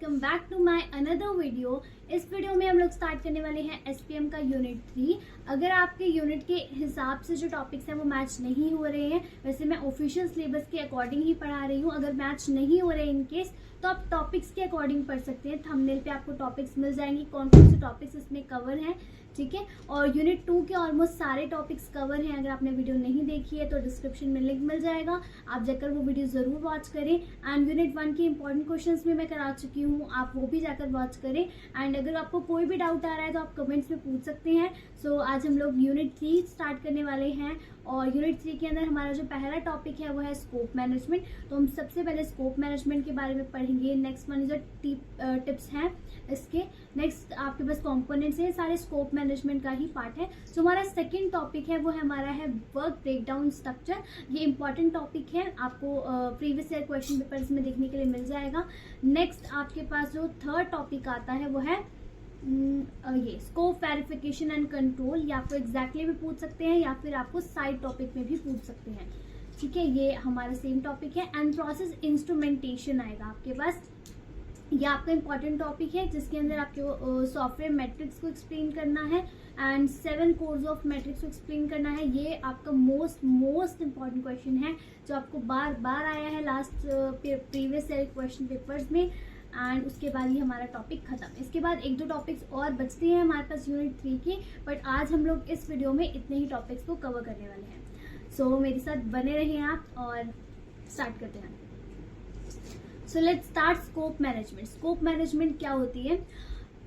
Welcome back to my another video. इस video में हम लोग स्टार्ट करने वाले हैं एसपीएम का यूनिट 3। अगर आपके यूनिट के हिसाब से जो टॉपिक्स हैं वो मैच नहीं हो रहे हैं, वैसे मैं ऑफिशियल सिलेबस के अकॉर्डिंग ही पढ़ा रही हूँ। अगर मैच नहीं हो रहे इन केस तो आप टॉपिक्स के अकॉर्डिंग पढ़ सकते हैं। थंबनेल पे आपको टॉपिक्स मिल जाएंगी, कौन कौन से टॉपिक्स इसमें कवर हैं, ठीक है। और यूनिट 2 के ऑलमोस्ट सारे टॉपिक्स कवर हैं। अगर आपने वीडियो नहीं देखी है तो डिस्क्रिप्शन में लिंक मिल जाएगा, आप जाकर वो वीडियो ज़रूर वॉच करें। एंड यूनिट 1 के इंपॉर्टेंट क्वेश्चंस भी मैं करा चुकी हूँ, आप वो भी जाकर वॉच करें। एंड अगर आपको कोई भी डाउट आ रहा है तो आप कमेंट्स में पूछ सकते हैं। सो आज हम लोग यूनिट 3 स्टार्ट करने वाले हैं और यूनिट 3 के अंदर हमारा जो पहला टॉपिक है वो है स्कोप मैनेजमेंट। तो हम सबसे पहले स्कोप मैनेजमेंट के बारे में पढ़ेंगे। नेक्स्ट वन जो टिप्स हैं इसके, नेक्स्ट आपके पास कंपोनेंट्स हैं, सारे स्कोप मैनेजमेंट का ही पार्ट है। जो हमारा सेकंड टॉपिक है वो हमारा है वर्क ब्रेकडाउन स्ट्रक्चर। ये इंपॉर्टेंट टॉपिक है, आपको प्रीवियस ईयर क्वेश्चन पेपर्स में देखने के लिए मिल जाएगा। नेक्स्ट आपके पास जो थर्ड टॉपिक आता है वो है ये स्कोप वेरिफिकेशन एंड कंट्रोल। या आपको एग्जैक्टली भी पूछ सकते हैं या फिर आपको साइड टॉपिक में भी पूछ सकते हैं, ठीक है। ये हमारा सेम टॉपिक है। एंड प्रोसेस इंस्ट्रूमेंटेशन आएगा आपके पास, ये आपका इंपॉर्टेंट टॉपिक है जिसके अंदर आपको सॉफ्टवेयर मैट्रिक्स को एक्सप्लेन करना है एंड 7 कोर्स ऑफ मैट्रिक्स को एक्सप्लेन करना है। ये आपका मोस्ट इंपॉर्टेंट क्वेश्चन है जो आपको बार बार आया है last previous year question papers में। एंड उसके बाद ही हमारा टॉपिक खत्म। इसके बाद 1-2 टॉपिक्स और बचते हैं हमारे पास यूनिट 3 के, बट आज हम लोग इस वीडियो में इतने ही टॉपिक्स को कवर करने वाले हैं। सो मेरे साथ बने रहिए आप और स्टार्ट करते हैं। So let's start scope management. Scope management क्या होती है?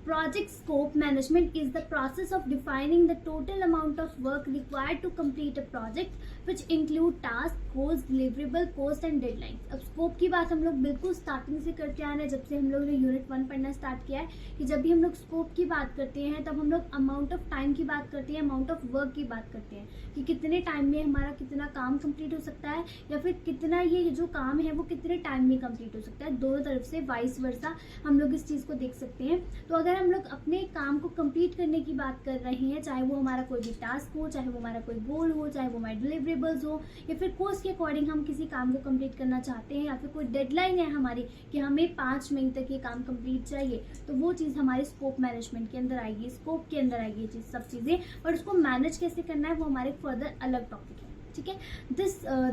Project scope management is the process of defining the total amount of work required to complete a project, which include task, goals, deliverable, cost and deadlines। अब scope की बात हम लोग बिल्कुल starting से करते आ रहे हैं, जब से हम लोग ने यूनिट 1 पढ़ना स्टार्ट किया है कि जब भी हम लोग scope की बात करते हैं तब हम लोग अमाउंट ऑफ टाइम की बात करते हैं, अमाउंट ऑफ वर्क की बात करते हैं कि कितने टाइम में हमारा कितना काम कंप्लीट हो सकता है या फिर कितना ये जो काम है वो कितने टाइम में कंप्लीट हो सकता है। दोनों तरफ से वाइस वर्सा हम लोग इस चीज़ को देख सकते हैं। तो अगर हम लोग अपने काम को कंप्लीट करने की बात कर रहे हैं, चाहे वो हमारा कोई भी टास्क हो, चाहे वो हमारा कोई गोल हो, चाहे वो हमारे डिलीवरेबल्स हो या फिर कोर्स के अकॉर्डिंग हम किसी काम को कंप्लीट करना चाहते हैं या फिर कोई डेडलाइन है हमारी कि हमें 5 महीने तक ये काम कंप्लीट चाहिए, तो वो चीज़ हमारे स्कोप मैनेजमेंट के अंदर आएगी, स्कोप के अंदर आएगी ये चीज़ सब चीज़ें। और उसको मैनेज कैसे करना है वो हमारे फर्दर अलग टॉपिक है, ठीक है।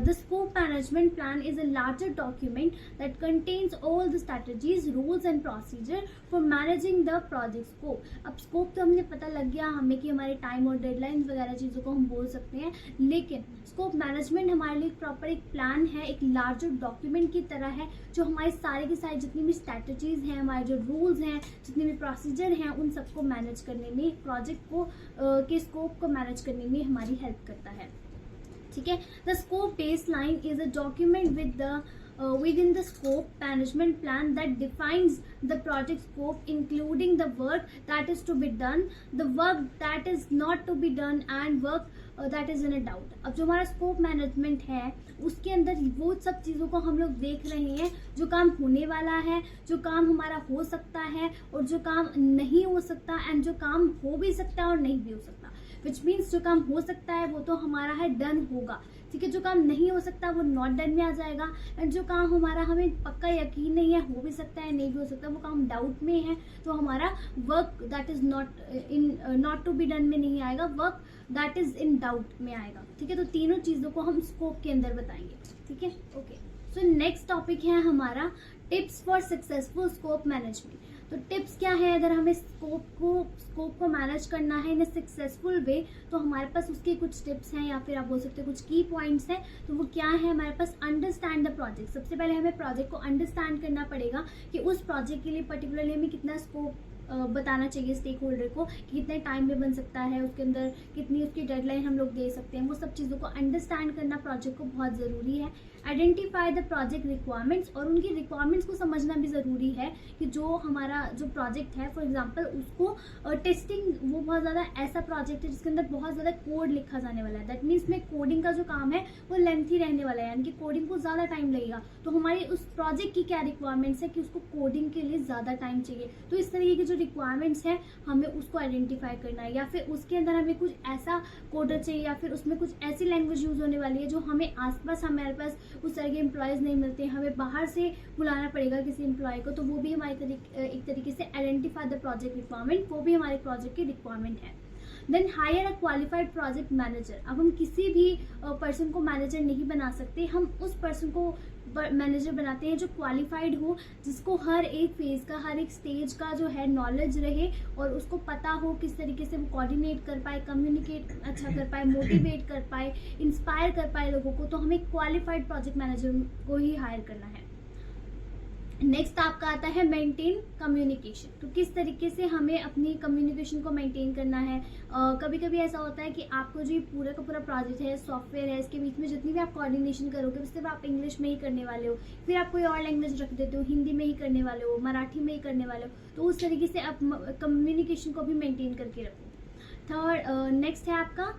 The scope management plan is a larger document that contains all the strategies, rules and procedure for managing the project scope। अब scope तो हमने पता लग गया हमें कि हमारे टाइम और डेडलाइन वगैरह चीज़ों को हम बोल सकते हैं, लेकिन स्कोप मैनेजमेंट हमारे लिए प्रॉपर एक प्लान है, एक लार्जर डॉक्यूमेंट की तरह है जो हमारे सारे के सारे जितनी भी स्ट्रैटेजीज हैं, हमारे जो रूल्स हैं, जितने भी प्रोसीजर हैं, उन सबको मैनेज करने में, प्रोजेक्ट को के स्कोप को मैनेज करने में हमारी हेल्प करता है, ठीक है। The scope baseline is a document within the scope management plan that defines the project scope, including the work that is to be done, the work that is not to be done and work that is in a doubt। अब जो हमारा scope management है उसके अंदर वो सब चीज़ों को हम लोग देख रहे हैं, जो काम होने वाला है, जो काम हमारा हो सकता है और जो काम नहीं हो सकता, एंड जो काम हो भी सकता है और नहीं भी हो सकता। विच मीन्स जो काम हो सकता है वो तो हमारा है डन होगा, ठीक है। जो काम नहीं हो सकता वो नॉट डन में आ जाएगा। एंड जो काम हमारा हमें पक्का यकीन नहीं है, हो भी सकता है नहीं भी हो सकता, वो काम डाउट में है, तो हमारा work that is not to be done में नहीं आएगा, work that is in doubt में आएगा, ठीक है। तो तीनों चीज़ों को हम स्कोप के अंदर बताएंगे, ठीक है, ओके। सो नेक्स्ट टॉपिक है हमारा tips for successful scope management. तो टिप्स क्या है अगर हमें स्कोप को मैनेज करना है इन अ सक्सेसफुल वे, तो हमारे पास उसके कुछ टिप्स हैं या फिर आप बोल सकते हो कुछ की पॉइंट्स हैं। तो वो क्या है हमारे पास? Understand the project. सबसे पहले हमें प्रोजेक्ट को अंडरस्टैंड करना पड़ेगा कि उस प्रोजेक्ट के लिए पर्टिकुलरली हमें कितना स्कोप बताना चाहिए स्टेक होल्डर को कि कितने टाइम में बन सकता है, उसके अंदर कितनी उसकी डेडलाइन हम लोग दे सकते हैं। वो सब चीज़ों को अंडरस्टैंड करना प्रोजेक्ट को बहुत ज़रूरी है। आइडेंटिफाई द प्रोजेक्ट रिक्वायरमेंट्स, और उनकी रिक्वायरमेंट्स को समझना भी ज़रूरी है कि जो हमारा जो प्रोजेक्ट है, फॉर एग्जांपल उसको टेस्टिंग, वो बहुत ज़्यादा ऐसा प्रोजेक्ट है जिसके अंदर बहुत ज़्यादा कोड लिखा जाने वाला है। दैट मीन्स में कोडिंग का जो काम है वो लेंथी रहने वाला है, यानी कि कोडिंग को ज़्यादा टाइम लगेगा। तो हमारी उस प्रोजेक्ट की क्या रिक्वायरमेंट्स है कि उसको कोडिंग के लिए ज़्यादा टाइम चाहिए। तो इस तरीके की जो रिक्वायरमेंट्स हैं हमें उसको आइडेंटिफाई करना है, या फिर उसके अंदर हमें कुछ ऐसा कोडर चाहिए, या फिर उसमें कुछ ऐसी लैंग्वेज यूज़ होने वाली है जो हमें आसपास हमारे पास उस तरह के एम्प्लॉयज़ नहीं मिलते, हमें बाहर से बुलाना पड़ेगा किसी एम्प्लॉय को, तो वो भी हमारे एक तरीके से आइडेंटिफाई द प्रोजेक्ट रिक्वायरमेंट, वो भी हमारे प्रोजेक्ट की रिक्वायरमेंट है। Then hire a qualified project manager. अब हम किसी भी पर्सन को मैनेजर नहीं बना सकते, हम उस पर्सन को मैनेजर बनाते हैं जो क्वालिफाइड हो, जिसको हर एक फेज का, हर एक स्टेज का जो है नॉलेज रहे, और उसको पता हो किस तरीके से वो कोऑर्डिनेट कर पाए, कम्युनिकेट अच्छा कर पाए, मोटिवेट कर पाए, इंस्पायर कर पाए लोगों को। तो हमें क्वालिफाइड प्रोजेक्ट मैनेजर को ही हायर करना है। नेक्स्ट आपका आता है मेंटेन कम्युनिकेशन। तो किस तरीके से हमें अपनी कम्युनिकेशन को मेंटेन करना है। कभी कभी ऐसा होता है कि आपको जो पूरा का पूरा प्रोजेक्ट है, सॉफ्टवेयर है, इसके बीच में जितनी भी आप कोऑर्डिनेशन करोगे सिर्फ आप इंग्लिश में ही करने वाले हो, फिर आप कोई और लैंग्वेज रख देते हो, हिंदी में ही करने वाले हो, मराठी में ही करने वाले हो, तो उस तरीके से आप कम्युनिकेशन को भी मेंटेन करके रखो। थर्ड, नेक्स्ट है आपका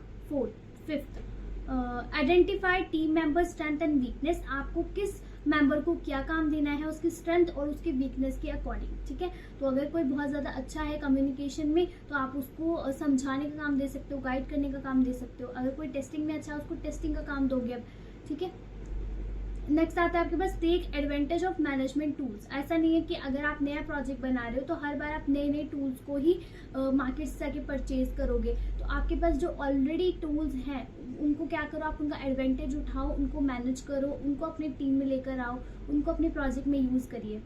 fifth, identify team member strength and weakness. आपको किस मेंबर को क्या काम देना है, उसकी स्ट्रेंथ और उसकी वीकनेस के अकॉर्डिंग, ठीक है। तो अगर कोई बहुत ज़्यादा अच्छा है कम्युनिकेशन में, तो आप उसको समझाने का काम दे सकते हो, गाइड करने का काम दे सकते हो। अगर कोई टेस्टिंग में अच्छा है, उसको टेस्टिंग का काम दोगे अब, ठीक है। नेक्स्ट आता है आपके पास take advantage of management tools. ऐसा नहीं है कि अगर आप नया प्रोजेक्ट बना रहे हो तो हर बार आप नए नए टूल्स को ही मार्केट से जाके परचेज करोगे। तो आपके पास जो ऑलरेडी टूल्स हैं उनको क्या करो, आप उनका एडवांटेज उठाओ, उनको मैनेज करो, उनको अपनी टीम में लेकर आओ, उनको अपने प्रोजेक्ट में यूज़ करिए,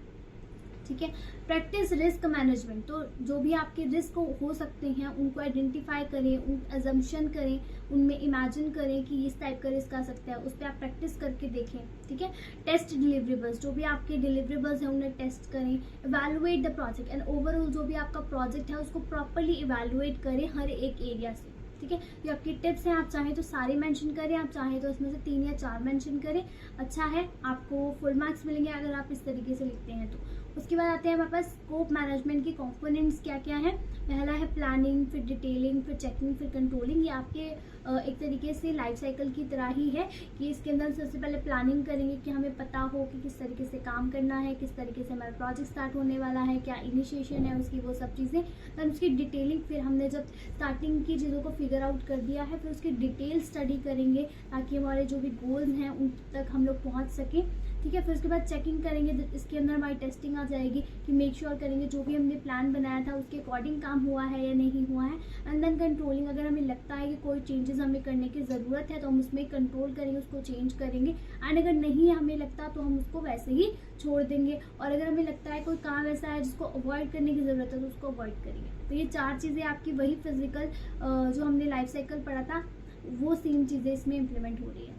ठीक है। Practice risk management. तो जो भी आपके रिस्क हो सकते हैं उनको आइडेंटिफाई करें, उन एजम्पशन करें, उनमें इमेजिन करें कि इस टाइप का रिस्क आ सकता है, उस पर आप प्रैक्टिस करके देखें, ठीक है। Test deliverables. जो भी आपके डिलीवरेबल्स हैं उन्हें टेस्ट करें। Evaluate the project and overall जो भी आपका प्रोजेक्ट है उसको प्रॉपरली इवैल्यूएट करें हर एक एरिया से, ठीक है। ये आपकी टिप्स हैं, आप चाहें तो सारे मेंशन करें, आप चाहें तो इसमें से 3 या 4 मेंशन करें। अच्छा है, आपको फुल मार्क्स मिलेंगे अगर आप इस तरीके से लिखते हैं तो। उसके बाद आते हैं हमारे पास स्कोप मैनेजमेंट की कंपोनेंट्स क्या क्या है। पहला है प्लानिंग, फिर डिटेलिंग, फिर चेकिंग, फिर कंट्रोलिंग। ये आपके एक तरीके से लाइफ साइकिल की तरह ही है कि इसके अंदर सबसे पहले प्लानिंग करेंगे कि हमें पता हो कि किस तरीके से काम करना है, किस तरीके से हमारा प्रोजेक्ट स्टार्ट होने वाला है, क्या इनिशिएशन है उसकी, वो सब चीज़ें। फिर उसकी डिटेलिंग, फिर हमने जब स्टार्टिंग की चीज़ों को फिगर आउट कर दिया है फिर उसकी डिटेल स्टडी करेंगे ताकि हमारे जो भी गोल्स हैं उन तक हम लोग पहुँच सकें, ठीक है। फिर उसके बाद चेकिंग करेंगे, इसके अंदर हमारी टेस्टिंग आ जाएगी कि मेक श्योर करेंगे जो भी हमने प्लान बनाया था उसके अकॉर्डिंग काम हुआ है या नहीं हुआ है। And then controlling. अगर हमें लगता है कि कोई चेंजेस हमें करने की ज़रूरत है तो हम उसमें कंट्रोल करेंगे, उसको चेंज करेंगे। एंड अगर नहीं हमें लगता तो हम उसको वैसे ही छोड़ देंगे। और अगर हमें लगता है कोई काम ऐसा है जिसको अवॉइड करने की ज़रूरत है तो उसको अवॉइड करेंगे। तो ये 4 चीज़ें आपकी वही फिजिकल जो हमने लाइफ साइकिल पढ़ा था वो सेम चीज़ें इसमें इम्प्लीमेंट हो रही है।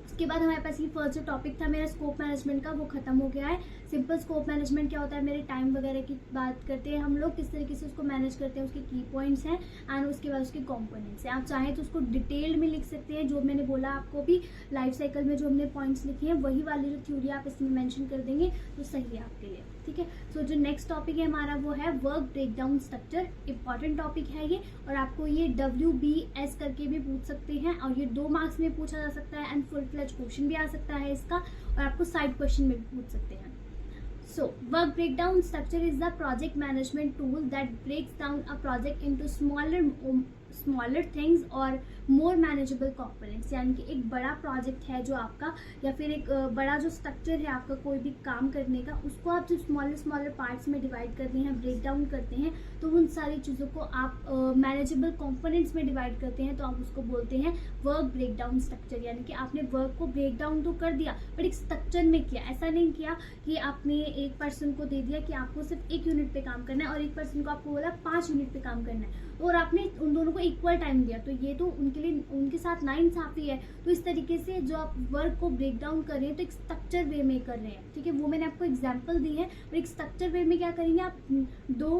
उसके बाद हमारे पास ये फर्स्ट जो टॉपिक था मेरा स्कोप मैनेजमेंट का वो खत्म हो गया है। सिंपल स्कोप मैनेजमेंट क्या होता है, मेरे टाइम वगैरह की बात करते हैं हम लोग, किस तरीके से उसको मैनेज करते हैं, उसके की पॉइंट्स हैं एंड उसके बाद उसके कंपोनेंट्स हैं। आप चाहें तो उसको डिटेल में लिख सकते हैं, जो मैंने बोला आपको भी लाइफ साइकिल में जो हमने पॉइंट्स लिखे हैं वही वाली जो थ्योरी आप इसमें मेंशन कर देंगे तो सही है आपके लिए, ठीक है। सो जो नेक्स्ट टॉपिक है हमारा वो है work breakdown structure. Important topic है ये और आपको ये WBS करके भी पूछ सकते हैं और ये 2 मार्क्स में पूछा जा सकता है एंड फुल फ्लेज क्वेश्चन भी आ सकता है इसका और आपको साइड क्वेश्चन में भी पूछ सकते हैं। So, work breakdown structure is the project management tool that breaks down a project into smaller things और more manageable components। यानी कि एक बड़ा प्रोजेक्ट है जो आपका या फिर एक बड़ा जो स्ट्रक्चर है आपका कोई भी काम करने का, उसको आप जो स्मॉलर पार्ट्स में डिवाइड करते हैं, ब्रेक डाउन करते हैं, तो उन सारी चीज़ों को आप मैनेजेबल कंपोनेंट्स में डिवाइड करते हैं तो आप उसको बोलते हैं वर्क ब्रेक डाउन स्ट्रक्चर। यानी कि आपने वर्क को ब्रेक डाउन तो कर दिया बट एक स्ट्रक्चर में किया। ऐसा नहीं किया कि आपने एक पर्सन को दे दिया कि आपको सिर्फ 1 यूनिट पे काम करना है और एक पर्सन को आपको बोला 5 यूनिट पे काम करना है और आपने उन दोनों को इक्वल टाइम दिया, तो ये तो उनके लिए उनके साथ नाइंसाफी है। तो इस तरीके से जो आप वर्क को ब्रेक डाउन कर रहे हैं तो एक स्ट्रक्चर वे में कर रहे हैं, ठीक है। वो मैंने आपको एग्जांपल दी है और एक स्ट्रक्चर वे में क्या करेंगे आप 2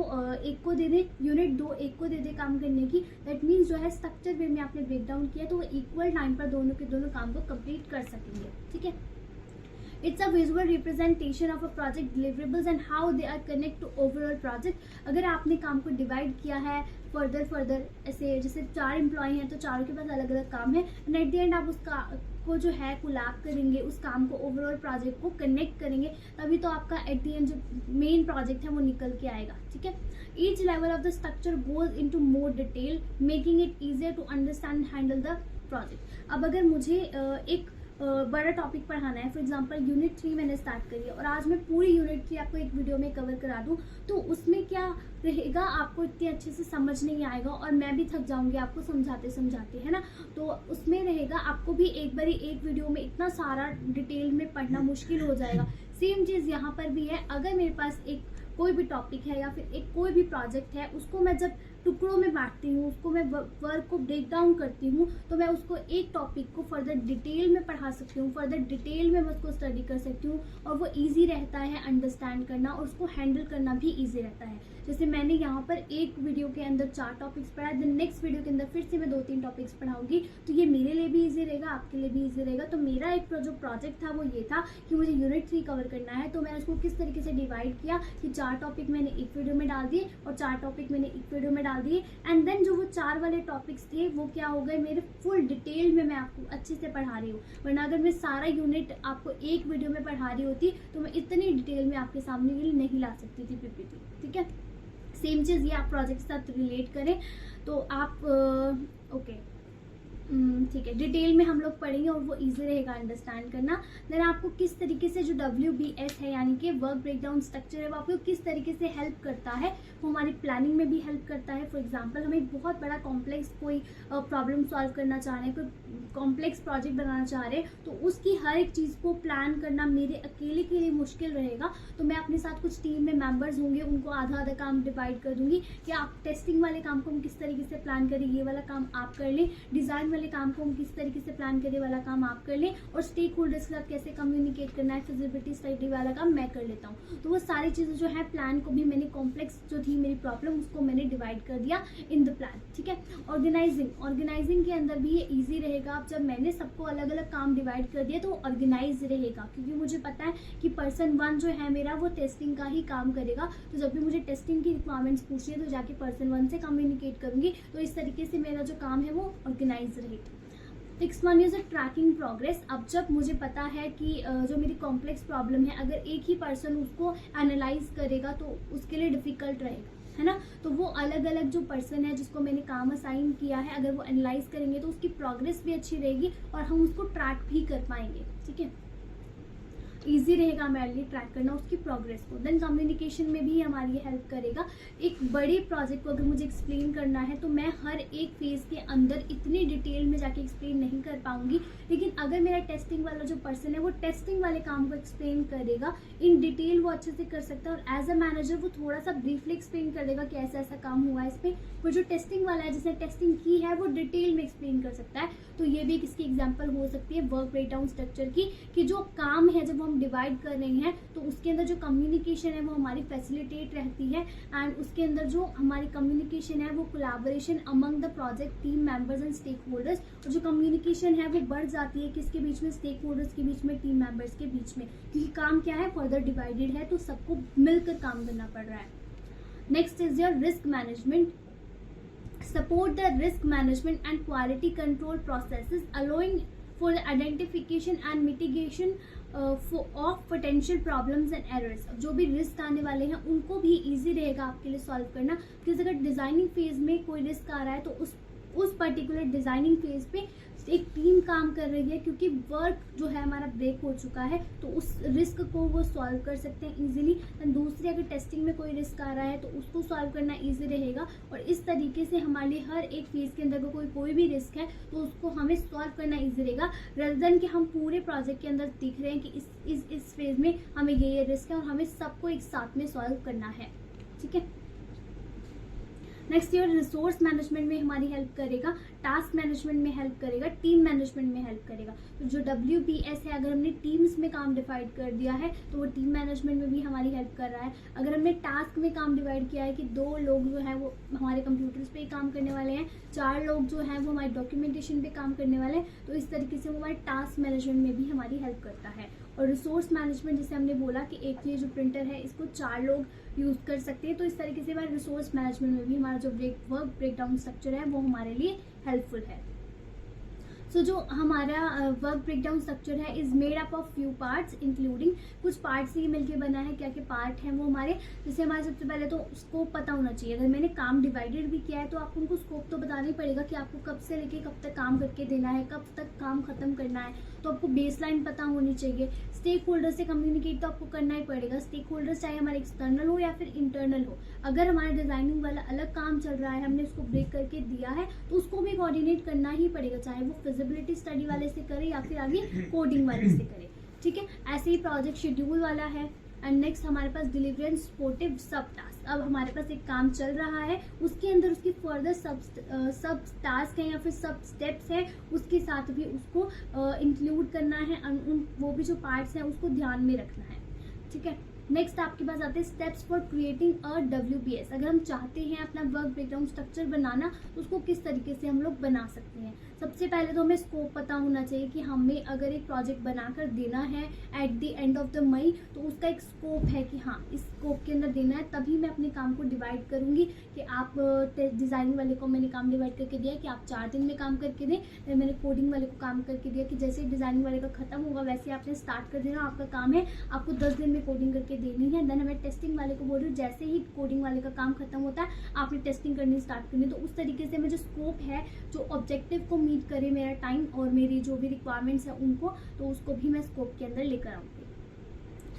एक को दे दें यूनिट, 2 एक को दे दे काम करने की। दैट मीन्स जो है स्ट्रक्चर वे में आपने ब्रेक डाउन किया तो वो इक्वल टाइम पर दोनों के दोनों काम को कंप्लीट कर सकेंगे, ठीक है। It's a visual representation of a project deliverables and how they are connect to overall project। अगर आपने काम को डिवाइड किया है फर्दर ऐसे जैसे 4 एम्प्लॉय हैं तो चारों के पास अलग अलग काम है एंड एट द एंड आप उसका सबको जो है कोलैब करेंगे, उस काम को ओवरऑल प्रोजेक्ट को कनेक्ट करेंगे, तभी तो आपका एट द एंड जो मेन प्रोजेक्ट है वो निकल के आएगा। ठीक है, each level of the structure goes into more detail making it easier to understand handle the project. अब अगर मुझे एक बड़ा टॉपिक पढ़ाना है, फॉर एग्जांपल यूनिट 3 मैंने स्टार्ट करी है और आज मैं पूरी यूनिट 3 आपको एक वीडियो में कवर करा दूं, तो उसमें क्या रहेगा, आपको इतने अच्छे से समझ नहीं आएगा और मैं भी थक जाऊंगी आपको समझाते समझाते, है ना। तो उसमें रहेगा आपको भी एक बारी एक वीडियो में इतना सारा डिटेल में पढ़ना मुश्किल हो जाएगा। सेम चीज़ यहाँ पर भी है, अगर मेरे पास एक कोई भी टॉपिक है या फिर एक कोई भी प्रोजेक्ट है, उसको मैं जब टुकड़ों में बांटती हूँ, उसको मैं वर्क को ब्रेक डाउन करती हूँ, तो मैं उसको एक टॉपिक को फर्दर डिटेल में पढ़ा सकती हूँ, फर्दर डिटेल में मैं उसको स्टडी कर सकती हूँ और वो इजी रहता है अंडरस्टैंड करना और उसको हैंडल करना भी इजी रहता है। जैसे मैंने यहाँ पर एक वीडियो के अंदर 4 टॉपिक्स पढ़ा, देन नेक्स्ट वीडियो के अंदर फिर से मैं 2-3 टॉपिक्स पढ़ाऊंगी, तो ये मेरे लिए भी ईजी रहेगा, आपके लिए भी ईजी रहेगा। तो मेरा एक जो प्रोजेक्ट था वो ये था कि मुझे यूनिट 3 कवर करना है, तो मैंने उसको किस तरीके से डिवाइड किया कि 4 टॉपिक मैंने एक वीडियो में डाल दिए और 4 टॉपिक मैंने एक वीडियो में डाल दिए, एंड देन जो वो 4 वाले टॉपिक्स थे वो क्या हो गए, मेरे फुल डिटेल में मैं आपको अच्छे से पढ़ा रही हूँ। वरना अगर मैं सारा यूनिट आपको एक वीडियो में पढ़ा रही होती तो मैं इतनी डिटेल में आपके सामने के लिए नहीं ला सकती थी पीपीटी। ठीक है, सेम चीज़ ये आप प्रोजेक्ट के साथ रिलेट करें तो आप ओके ठीक है, डिटेल में हम लोग पढ़ेंगे और वो इजी रहेगा अंडरस्टैंड करना। देन आपको किस तरीके से जो WBS है यानी कि वर्क ब्रेकडाउन स्ट्रक्चर है वो आपको किस तरीके से हेल्प करता है, वो हमारी प्लानिंग में भी हेल्प करता है। फॉर एग्जांपल हम एक बहुत बड़ा कॉम्प्लेक्स कोई प्रॉब्लम सॉल्व करना चाह रहे हैं, कोई कॉम्प्लेक्स प्रोजेक्ट बनाना चाह रहे हैं, तो उसकी हर एक चीज़ को प्लान करना मेरे अकेले के लिए मुश्किल रहेगा। तो मैं अपने साथ कुछ टीम में मेम्बर्स होंगे, उनको आधा आधा काम डिवाइड कर दूंगी कि आप टेस्टिंग वाले काम को हम किस तरीके से प्लान करें, ये वाला काम आप कर लें, डिज़ाइन वाले काम को हम किस तरीके से प्लान करें वाला काम आप कर लें, और स्टेक होल्डर्स के साथ कैसे कम्युनिकेट करना है, फिजिबिलिटी स्टडी वाला काम मैं कर लेता हूँ। तो वो सारी चीज़ें जो है प्लान को भी मैंने कॉम्प्लेक्स जो थी मेरी प्रॉब्लम उसको मैंने डिवाइड कर दिया इन द प्लान। ठीक है, ऑर्गेनाइजिंग के अंदर भी ये ईजी रहेगा। अब जब मैंने सबको अलग अलग काम डिवाइड कर दिया तो ऑर्गेनाइज रहेगा, क्योंकि मुझे पता है कि पर्सन 1 जो है मेरा वो टेस्टिंग का ही काम करेगा। तो जब भी मुझे टेस्टिंग की रिक्वायरमेंट्स पूछनी है तो जाके पर्सन 1 से कम्युनिकेट करूंगी, तो इस तरीके से मेरा जो काम है वो ऑर्गेनाइज रहेगा। Next one is tracking progress. अब जब मुझे पता है कि जो मेरी कॉम्प्लेक्स प्रॉब्लम है अगर एक ही पर्सन उसको एनालाइज करेगा तो उसके लिए डिफिकल्ट रहेगा, है ना। तो वो अलग अलग जो पर्सन है जिसको मैंने काम असाइन किया है, अगर वो एनालाइज करेंगे तो उसकी प्रोग्रेस भी अच्छी रहेगी और हम उसको ट्रैक भी कर पाएंगे। ठीक है, ईजी रहेगा हमारे लिए ट्रैक करना उसकी प्रोग्रेस को। देन कम्युनिकेशन में भी हमारी ये हेल्प करेगा। एक बड़े प्रोजेक्ट को अगर मुझे एक्सप्लेन करना है तो मैं हर एक फेज के अंदर इतनी डिटेल में जाके एक्सप्लेन नहीं कर पाऊंगी, लेकिन अगर मेरा टेस्टिंग वाला जो पर्सन है वो टेस्टिंग वाले काम को एक्सप्लेन करेगा इन डिटेल, वो अच्छे से कर सकता है और एज अ मैनेजर वो थोड़ा सा ब्रीफली एक्सप्लेन कर देगा कि ऐसा ऐसा काम हुआ है इसमें। वो जो टेस्टिंग वाला है जिसने टेस्टिंग की है वो डिटेल में एक्सप्लेन कर सकता है। तो ये भी इसकी एग्जाम्पल हो सकती है वर्क ब्रेकडाउन स्ट्रक्चर की, कि जो काम है जब हम डिवाइड कर रहे हैं तो उसके अंदर जो कम्युनिकेशन है वो हमारी फैसिलिटेट रहती है, एंड उसके अंदर जो हमारी कम्युनिकेशन है वो collaboration among the project team members and stake holders, और जो कम्युनिकेशन है वो बढ़ जाती है किसके बीच में, स्टेक होल्डर्स के बीच में, टीम मेंबर्स के बीच में, क्योंकि काम क्या है फर्दर डिवाइडेड है तो सबको मिलकर काम करना पड़ रहा है। Next is your risk management. Support the risk management and quality control processes, allowing for the identification and mitigation of potential problems and errors। अब जो भी रिस्क आने वाले हैं उनको भी इजी रहेगा आपके लिए सॉल्व करना, क्योंकि अगर डिजाइनिंग फेज में कोई रिस्क आ रहा है तो उस पर्टिकुलर डिजाइनिंग फेज पे एक टीम काम कर रही है, क्योंकि वर्क जो है हमारा ब्रेक हो चुका है तो उस रिस्क को वो सॉल्व कर सकते हैं इजीली। एंड दूसरी अगर टेस्टिंग में कोई रिस्क आ रहा है तो उसको सॉल्व करना इजी रहेगा, और इस तरीके से हमारे लिए हर एक फेज के अंदर कोई भी रिस्क है तो उसको हमें सॉल्व करना इजी रहेगा, रेदर देन कि हम पूरे प्रोजेक्ट के अंदर दिख रहे हैं कि इस फेज में हमें ये रिस्क है और हमें सबको एक साथ में सॉल्व करना है। ठीक है, नेक्स्ट ईयर रिसोर्स मैनेजमेंट में हमारी हेल्प करेगा, टास्क मैनेजमेंट में हेल्प करेगा, टीम मैनेजमेंट में हेल्प करेगा। तो जो WBS है अगर हमने टीम्स में काम डिवाइड कर दिया है तो वो टीम मैनेजमेंट में भी हमारी हेल्प कर रहा है। अगर हमने टास्क में काम डिवाइड किया है कि 2 लोग जो है वो हमारे कंप्यूटर्स पे काम करने वाले हैं, 4 लोग जो हैं वो हमारे डॉक्यूमेंटेशन पे काम करने वाले हैं, तो इस तरीके से वो हमारे टास्क मैनेजमेंट में भी हमारी हेल्प करता है। और रिसोर्स मैनेजमेंट जैसे हमने बोला कि एक ये जो प्रिंटर है इसको 4 लोग यूज़ कर सकते हैं, तो इस तरीके से हमारे रिसोर्स मैनेजमेंट में भी हमारा जो वर्क ब्रेकडाउन स्ट्रक्चर है वो हमारे लिए हेल्पफुल है। सो जो हमारा वर्क ब्रेकडाउन स्ट्रक्चर है is made up of few parts including, कुछ पार्ट्स ही मिलके बना है। क्या क्या पार्ट हैं वो हमारे, जैसे हमारे सबसे पहले तो स्कोप पता होना चाहिए। अगर मैंने काम डिवाइडेड भी किया है तो आपको उनको स्कोप तो बताना ही पड़ेगा कि आपको कब से लेके कब तक काम करके देना है, कब तक काम खत्म करना है। तो आपको बेसलाइन पता होनी चाहिए। स्टेक होल्डर से कम्युनिकेट तो आपको करना ही पड़ेगा। स्टेक होल्डर चाहे हमारे एक्सटर्नल हो या फिर इंटरनल हो। अगर हमारा डिजाइनिंग वाला अलग काम चल रहा है, हमने उसको ब्रेक करके दिया है, तो उसको भी कोऑर्डिनेट करना ही पड़ेगा, चाहे वो फिजिबिलिटी स्टडी वाले से करे या फिर आगे कोडिंग वाले से करे। ठीक है, ऐसे ही प्रोजेक्ट शेड्यूल वाला है। एंड नेक्स्ट हमारे पास डिलीवरी एंड सपोर्टिव सब टास्क। अब हमारे पास एक काम चल रहा है, उसके अंदर उसकी फर्दर सब टास्क है या फिर सब स्टेप्स है, उसके साथ भी उसको इंक्लूड करना है। वो भी जो पार्ट्स हैं उसको ध्यान में रखना है। ठीक है, नेक्स्ट आपके पास आते हैं steps for creating a WBS। अगर हम चाहते हैं अपना वर्क ब्रेकडाउन स्ट्रक्चर बनाना तो उसको किस तरीके से हम लोग बना सकते हैं। सबसे पहले तो हमें स्कोप पता होना चाहिए कि हमें अगर एक प्रोजेक्ट बनाकर देना है at the end of the May, तो उसका एक स्कोप है कि हाँ इस स्कोप के अंदर देना है, तभी मैं अपने काम को डिवाइड करूंगी। कि आप डिज़ाइनिंग वाले को मैंने काम डिवाइड करके दिया कि आप 4 दिन में काम करके दें, फिर मैंने कोडिंग वाले को काम करके दिया कि जैसे डिज़ाइनिंग वाले का खत्म होगा वैसे आपने स्टार्ट कर देना। आपका काम है आपको 10 दिन में कोडिंग करके देनी है। देन हमें टेस्टिंग वाले को बोल रही हूँ जैसे ही कोडिंग वाले का काम खत्म होता है आपने टेस्टिंग करनी स्टार्ट करनी। तो उस तरीके से मैं जो स्कोप है, जो ऑब्जेक्टिव को मीट करे मेरा टाइम और मेरी जो भी रिक्वायरमेंट्स है उनको, तो उसको भी मैं स्कोप के अंदर लेकर आऊँगी।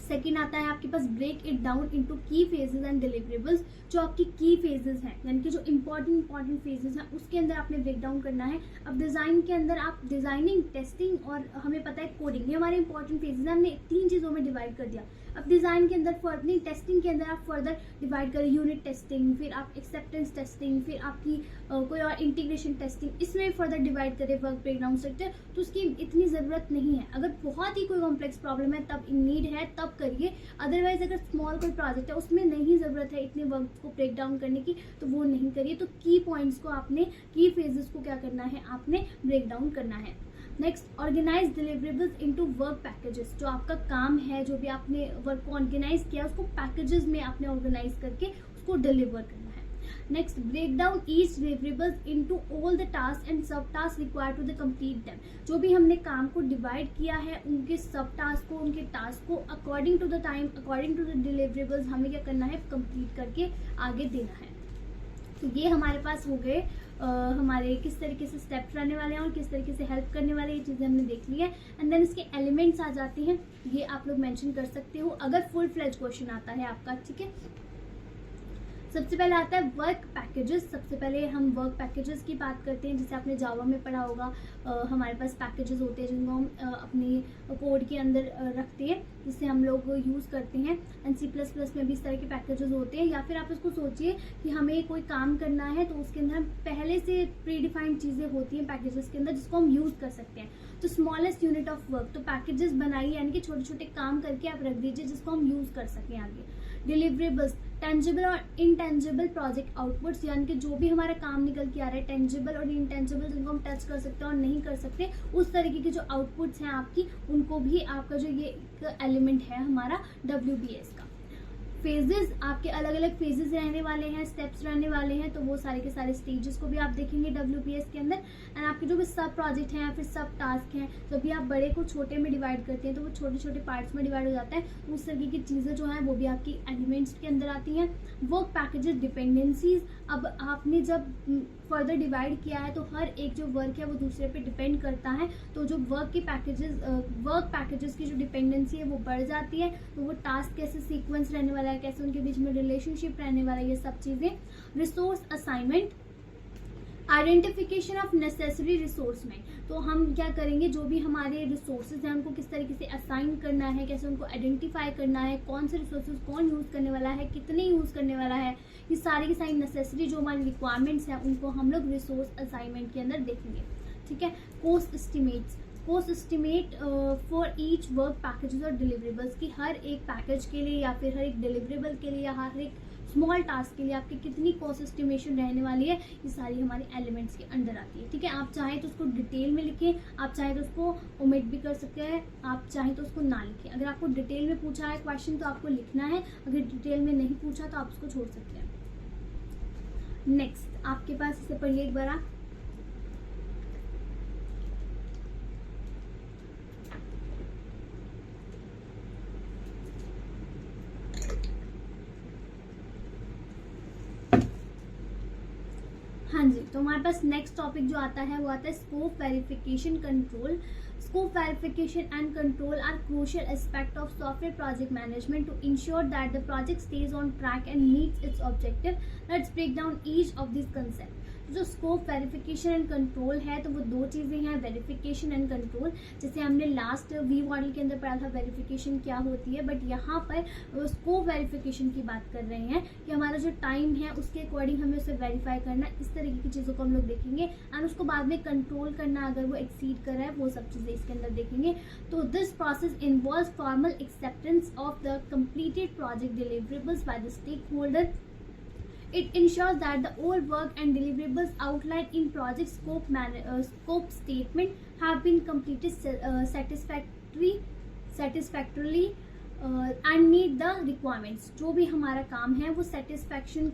सेकेंड आता है आपके पास ब्रेक इट डाउन इनटू की फेजेस एंड डिलीवरेबल्स। जो आपकी की फेजेस हैं यानी कि जो इंपॉर्टेंट फेजेस हैं उसके अंदर आपने ब्रेक डाउन करना है। अब डिज़ाइन के अंदर आप डिज़ाइनिंग, टेस्टिंग और हमें पता है कोडिंग, ये हमारे इंपॉर्टेंट फेजेस हैं। हमने 3 चीज़ों में डिवाइड कर दिया। अब डिज़ाइन के अंदर फर्दर, टेस्टिंग के अंदर आप फर्दर डिवाइड करें, यूनिट टेस्टिंग, फिर आप एक्सेप्टेंस टेस्टिंग, फिर आपकी कोई और इंटीग्रेशन टेस्टिंग, इसमें फर्दर डिवाइड करें वर्क ब्रेकडाउन स्ट्रक्चर। तो उसकी इतनी ज़रूरत नहीं है। अगर बहुत ही कोई कॉम्प्लेक्स प्रॉब्लम है तब नीड है तब करिए, अदरवाइज अगर स्मॉल कोई प्रोजेक्ट है उसमें नहीं ज़रूरत है इतने वर्क को ब्रेक डाउन करने की, तो वो नहीं करिए। तो की पॉइंट्स को आपने, की फेजेस को क्या करना है, आपने ब्रेक डाउन करना है। Next, organise deliverables into work packages. जो आपका काम है, जो भी आपने वर्क को ऑर्गेनाइज किया, उसको पैकेजेस में आपने ऑर्गेनाइज करके उसको डिलीवर करना है। Next, break down each deliverables into all the task and sub task required to the complete them. जो भी हमने काम को डिवाइड किया है उनके सब टास्क को, उनके टास्क को according to the time, according to the deliverables हमें क्या करना है, कंप्लीट करके आगे देना है। तो ये हमारे पास हो गए हमारे किस तरीके से स्टेप्स रहने वाले हैं और किस तरीके से हेल्प करने वाले, ये चीज़ें हमने देख ली है। एंड देन इसके एलिमेंट्स आ जाते हैं, ये आप लोग मेंशन कर सकते हो अगर फुल फ्लेज क्वेश्चन आता है आपका। ठीक है, सबसे पहले आता है वर्क पैकेजेस। सबसे पहले हम वर्क पैकेजेस की बात करते हैं। जैसे आपने जावा में पढ़ा होगा, हमारे पास पैकेजेस होते हैं जिनको हम अपने कोड के अंदर रखते हैं, जिससे हम लोग यूज़ करते हैं। एंड C++ में भी इस तरह के पैकेजेस होते हैं। या फिर आप इसको सोचिए कि हमें कोई काम करना है तो उसके अंदर हम पहले से प्री डिफाइंड चीज़ें होती हैं पैकेजेस के अंदर जिसको हम यूज़ कर सकते हैं। तो स्मॉलेस्ट यूनिट ऑफ वर्क, तो पैकेजेस बनाइए यानी कि छोटे छोटे काम करके आप रख दीजिए जिसको हम यूज़ कर सकें आगे। डिलीवरेबल्स, टेंजिबल और इनटेंजिबल प्रोजेक्ट आउटपुट्स, यानी कि जो भी हमारा काम निकल के आ रहा है, टेंजिबल और इनटेंजिबल जिनको हम टच कर सकते हैं और नहीं कर सकते, उस तरीके के जो आउटपुट्स हैं आपकी, उनको भी आपका जो ये एलिमेंट है हमारा WBS का। फेजेस, आपके अलग अलग फेजेस रहने वाले हैं, स्टेप्स रहने वाले हैं, तो वो सारे के सारे स्टेजेस को भी आप देखेंगे WBS के अंदर। एंड आपके जो भी सब प्रोजेक्ट हैं या फिर सब टास्क हैं, जब भी आप बड़े को छोटे में डिवाइड करते हैं तो वो छोटे छोटे पार्ट्स में डिवाइड हो जाता है। तो उस तरीके की चीज़ें जो हैं वो भी आपकी एलिमेंट्स के अंदर आती हैं। वर्क पैकेजेस, डिपेंडेंसीज, अब आपने जब फर्दर डिवाइड किया है तो हर एक जो वर्क है वो दूसरे पे डिपेंड करता है। तो जो वर्क पैकेजेस की जो डिपेंडेंसी है वो बढ़ जाती है। तो वो टास्क कैसे सीक्वेंस रहने वाला है, कैसे उनके बीच में रिलेशनशिप रहने वाला है, ये सब चीज़ें। Resource assignment, identification of necessary resource में, तो हम क्या करेंगे, जो भी हमारे रिसोर्सेज हैं उनको किस तरीके से असाइन करना है, कैसे उनको आइडेंटिफाई करना है, कौन से रिसोर्सेज कौन यूज़ करने वाला है, कितने यूज़ करने वाला है, ये सारी की सारी नेसेसरी जो हमारी रिक्वायरमेंट्स हैं उनको हम लोग रिसोर्स असाइनमेंट के अंदर देखेंगे। ठीक है, cost estimate for each work packages और डिलीवरेबल्स की हर एक पैकेज के लिए या फिर हर एक डिलीवरेबल के लिए या हर एक स्मॉल टास्क के लिए आपकी कितनी कॉस्ट एस्टिमेशन रहने वाली है, ये सारी हमारे एलिमेंट्स के अंडर आती है। ठीक है, आप चाहें तो उसको डिटेल में लिखें, आप चाहें तो उसको ओमिट भी कर सकते हैं, आप चाहें तो उसको ना लिखें। अगर आपको डिटेल में पूछा है क्वेश्चन तो आपको लिखना है, अगर डिटेल में नहीं पूछा तो आप उसको छोड़ सकते हैं। नेक्स्ट आपके पास, इसे पढ़िए एक बार आप। जी, तो हमारे पास नेक्स्ट टॉपिक जो आता है वो आता है scope verification control. Scope verification and control are crucial aspect of software project management to ensure that the project stays on track and meets its objective. Let's break down each of these concepts. जो scope verification and control है तो वो दो चीज़ें हैं, verification and control. जैसे हमने last V model के अंदर पढ़ा था वेरिफिकेशन क्या होती है, बट यहाँ पर स्कोप वेरिफिकेशन की बात कर रहे हैं कि हमारा जो टाइम है उसके अकॉर्डिंग हमें उसे वेरीफाई करना, इस तरीके की चीज़ों को हम लोग देखेंगे. एंड उसको बाद में कंट्रोल करना, अगर वो एक्सीड कर रहा है, वो सब चीज़ें इसके अंदर देखेंगे. तो this process involves formal acceptance of the completed project deliverables by the stake holder. It ensures that the all work and deliverables outlined in project scope statement have been completed satisfactorily and meet the requirements. जो भी हमारा काम है वो satisfaction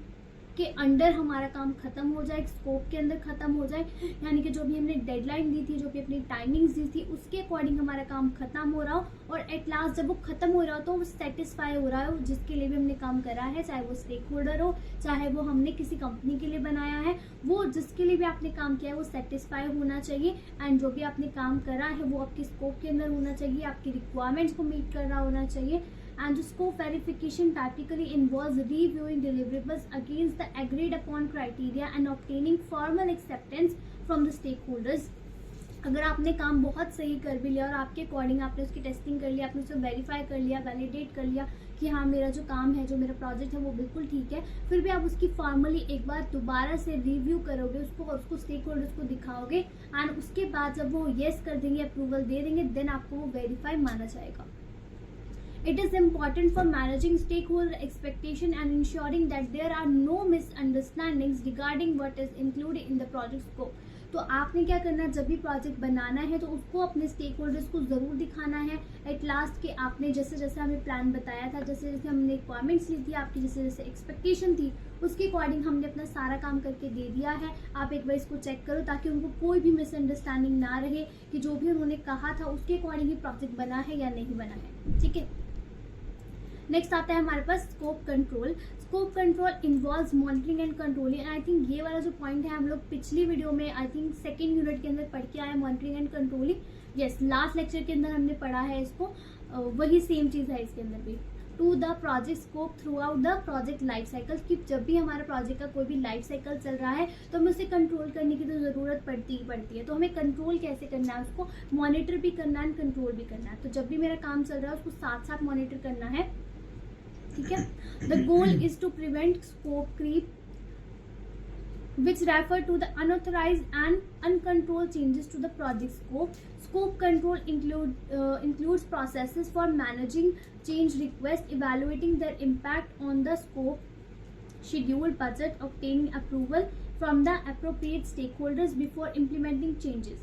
के under हमारा काम खत्म हो जाए, स्कोप के अंदर खत्म हो जाए, यानी कि जो भी हमने डेडलाइन दी थी, जो भी अपनी टाइमिंग्स दी थी, उसके अकॉर्डिंग हमारा काम खत्म हो रहा हो. और एट लास्ट जब वो खत्म हो रहा हो तो वो सेटिस्फाई हो रहा हो जिसके लिए भी हमने काम करा है, चाहे वो स्टेक होल्डर हो, चाहे वो हमने किसी कंपनी के लिए बनाया है, वो जिसके लिए भी आपने काम किया है वो सेटिस्फाई होना चाहिए. एंड जो भी आपने काम करा है वो आपके स्कोप के अंदर होना चाहिए, आपकी रिक्वायरमेंट्स को मीट कर रहा होना चाहिए. And the scope verification typically involves reviewing deliverables against the agreed upon criteria and obtaining formal acceptance from the stakeholders. अगर आपने काम बहुत सही कर भी लिया और आपके अकॉर्डिंग आपने उसकी टेस्टिंग कर लिया, आपने उसे वेरीफाई कर लिया, वैलिडेट कर लिया कि हाँ मेरा जो काम है, जो मेरा प्रोजेक्ट है वो बिल्कुल ठीक है, फिर भी आप उसकी फॉर्मली एक बार दोबारा से रिव्यू करोगे उसको और उसको स्टेक होल्डर्स को दिखाओगे. एंड उसके बाद जब वो येस कर देंगे, अप्रूवल दे देंगे, देन आपको वो वेरीफाई माना जाएगा. It is important for managing stakeholder expectation and ensuring that there are no misunderstandings regarding what is included in the project scope. तो आपने क्या करना है, जब भी प्रोजेक्ट बनाना है तो उसको अपने स्टेक होल्डर्स को ज़रूर दिखाना है एट लास्ट के आपने जैसे जैसे हमें प्लान बताया था, जैसे जैसे हमने रिक्वायरमेंट्स ली थी, आपकी जैसे जैसे एक्सपेक्टेशन थी, उसके अकॉर्डिंग हमने अपना सारा काम करके दे दिया है. आप एक बार इसको चेक करो ताकि उनको कोई भी मिसअंडरस्टैंडिंग ना रहे कि जो भी उन्होंने कहा था उसके अकॉर्डिंग ही प्रोजेक्ट बना है या नहीं बना है. ठीक है, नेक्स्ट आता है हमारे पास scope control. Scope control involves monitoring and controlling. And I think ये वाला जो पॉइंट है हम लोग पिछली वीडियो में आई थिंक सेकेंड यूनिट के अंदर पढ़ के आए, monitoring and controlling. Yes, last lecture के अंदर हमने पढ़ा है इसको, वही सेम चीज़ है इसके अंदर भी. To the project scope throughout the project life cycle, कि जब भी हमारा प्रोजेक्ट का कोई भी लाइफ साइकिल चल रहा है तो हमें उसे कंट्रोल करने की तो ज़रूरत पड़ती ही पड़ती है. तो हमें कंट्रोल कैसे करना है, उसको मॉनिटर भी करना है, कंट्रोल भी करना है. तो जब भी मेरा काम चल रहा है उसको साथ साथ मॉनिटर करना है. ठीक है. The goal is to prevent scope creep which refer to the unauthorized and uncontrolled changes to the project scope. Scope control includes processes for managing change requests, evaluating their impact on the scope, schedule, budget, obtaining approval from the appropriate stakeholders before implementing changes.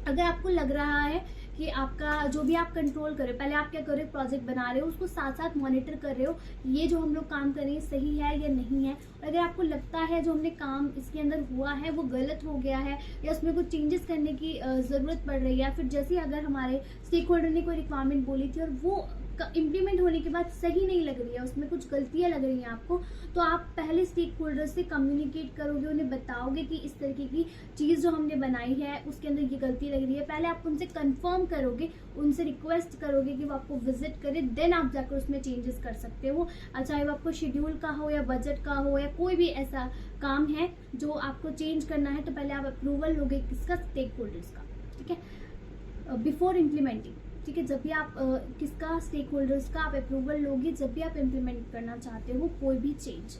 अगर आपको लग रहा है कि आपका जो भी आप कंट्रोल कर रहे हो, पहले आप क्या कर रहे हो, प्रोजेक्ट बना रहे हो, उसको साथ साथ मॉनिटर कर रहे हो, ये जो हम लोग काम कर रहे हैं सही है या नहीं है. और अगर आपको लगता है जो हमने काम इसके अंदर हुआ है वो गलत हो गया है या उसमें कुछ चेंजेस करने की ज़रूरत पड़ रही है, फिर जैसे अगर हमारे स्टेक होल्डर ने कोई रिक्वायरमेंट बोली थी और वो इम्प्लीमेंट होने के बाद सही नहीं लग रही है, उसमें कुछ गलतियां लग रही हैं आपको, तो आप पहले स्टेक होल्डर से कम्युनिकेट करोगे, उन्हें बताओगे कि इस तरीके की चीज़ जो हमने बनाई है उसके अंदर ये गलती लग रही है. पहले आप उनसे कंफर्म करोगे, उनसे रिक्वेस्ट करोगे कि वो आपको विजिट करें, देन आप जाकर उसमें चेंजेस कर सकते हो. चाहे वो आपको शेड्यूल का हो या बजट का हो या कोई भी ऐसा काम है जो आपको चेंज करना है, तो पहले आप अप्रूवल लोगे किसका, स्टेक होल्डर्स का. ठीक है, बिफोर इम्प्लीमेंटिंग. ठीक है, जब भी आप किसका, स्टेक होल्डर्स का आप अप्रूवल लोगे जब भी आप इम्प्लीमेंट करना चाहते हो कोई भी change.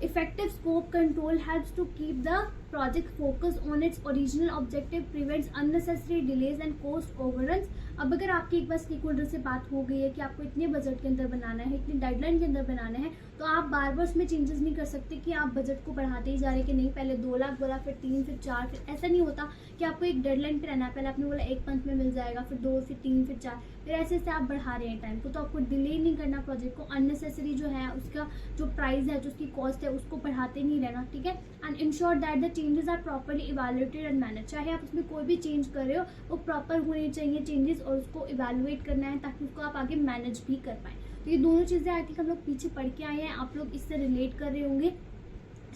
Effective scope control helps to keep the project focused on its original objective, prevents unnecessary delays and cost overruns. अब अगर आपकी एक बार स्टेक होल्डर से बात हो गई है कि आपको इतने बजट के अंदर बनाना है, इतनी डेडलाइन के अंदर बनाना है, तो आप बार बार उसमें चेंजेस नहीं कर सकते कि आप बजट को बढ़ाते ही जा रहे कि नहीं पहले 2 लाख बोला, फिर 3, फिर 4, फिर ऐसा नहीं होता कि आपको एक डेडलाइन पे रहना है. पहले आपने बोला 1 मंथ में मिल जाएगा, फिर 2, फिर 3, फिर 4, फिर ऐसे ऐसे आप बढ़ा रहे हैं टाइम को. तो आपको डिले नहीं करना प्रोजेक्ट को, अननेसेसरी जो है उसका जो प्राइस है, जो उसकी कॉस्ट है उसको बढ़ाते नहीं रहना. ठीक है. And ensure that the changes are properly evaluated and manage. चाहे आप उसमें कोई भी चेंज कर रहे हो वो प्रॉपर होने चाहिए चेंजेस, और उसको इवैल्यूएट करना है ताकि उसको आप आगे मैनेज भी कर पाएँ. तो ये दोनों चीज़ें आई थिंक हम लोग पीछे पढ़ के आए हैं, आप लोग इससे रिलेट कर रहे होंगे.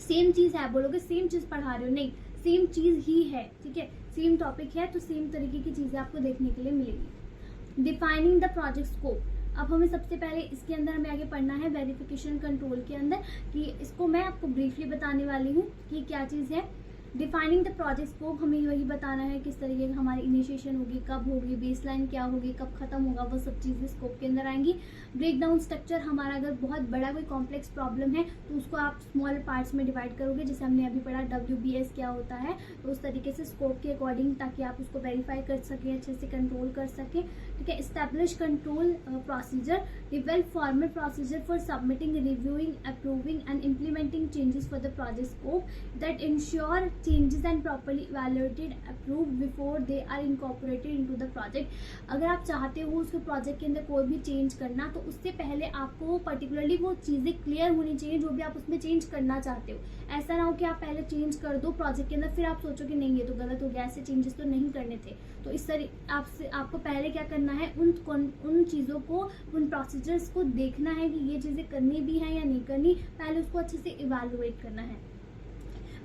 सेम चीज है, बोलोगे सेम चीज पढ़ा रहे हो, नहीं, सेम चीज ही है, ठीक है, सेम टॉपिक है तो सेम तरीके की चीजें आपको देखने के लिए मिलेगी। Defining the project scope. अब हमें सबसे पहले इसके अंदर हमें आगे पढ़ना है वेरिफिकेशन कंट्रोल के अंदर, कि इसको मैं आपको ब्रीफली बताने वाली हूँ कि क्या चीज़ है। डिफाइनिंग द प्रोजेक्ट स्कोप, हमें वही बताना है किस तरीके की हमारी इनिशिएशन होगी, कब होगी, बेसलाइन क्या होगी, कब खत्म होगा, वो सब चीज़ें स्कोप के अंदर आएंगी। ब्रेक डाउन स्ट्रक्चर, हमारा अगर बहुत बड़ा कोई कॉम्प्लेक्स प्रॉब्लम है तो उसको आप स्मॉल पार्ट्स में डिवाइड करोगे, जैसे हमने अभी पढ़ा WBS क्या होता है, तो उस तरीके से स्कोप के अकॉर्डिंग, ताकि आप उसको वेरीफाई कर सकें, अच्छे से कंट्रोल कर सकें, ठीक है। Establish control procedure, develop formal procedure for submitting, reviewing, approving and implementing changes for the project scope that ensure changes and properly evaluated, approved before they are incorporated into the project। अगर आप चाहते हो उसके project के अंदर कोई भी change करना, तो उससे पहले आपको पर्टिकुलरली वो चीज़ें क्लियर होनी चाहिए जो भी आप उसमें चेंज करना चाहते हो। ऐसा ना हो कि आप पहले चेंज कर दो प्रोजेक्ट के अंदर, फिर आप सोचो कि नहीं ये तो गलत हो गया, ऐसे चेंजेस तो नहीं करने थे। तो इस तरह आपको पहले क्या करना है, उन चीज़ों को, उन प्रोसीजर्स को देखना है कि ये चीज़ें करनी भी है या नहीं करनी, पहले उसको अच्छे से इवेलुएट करना है,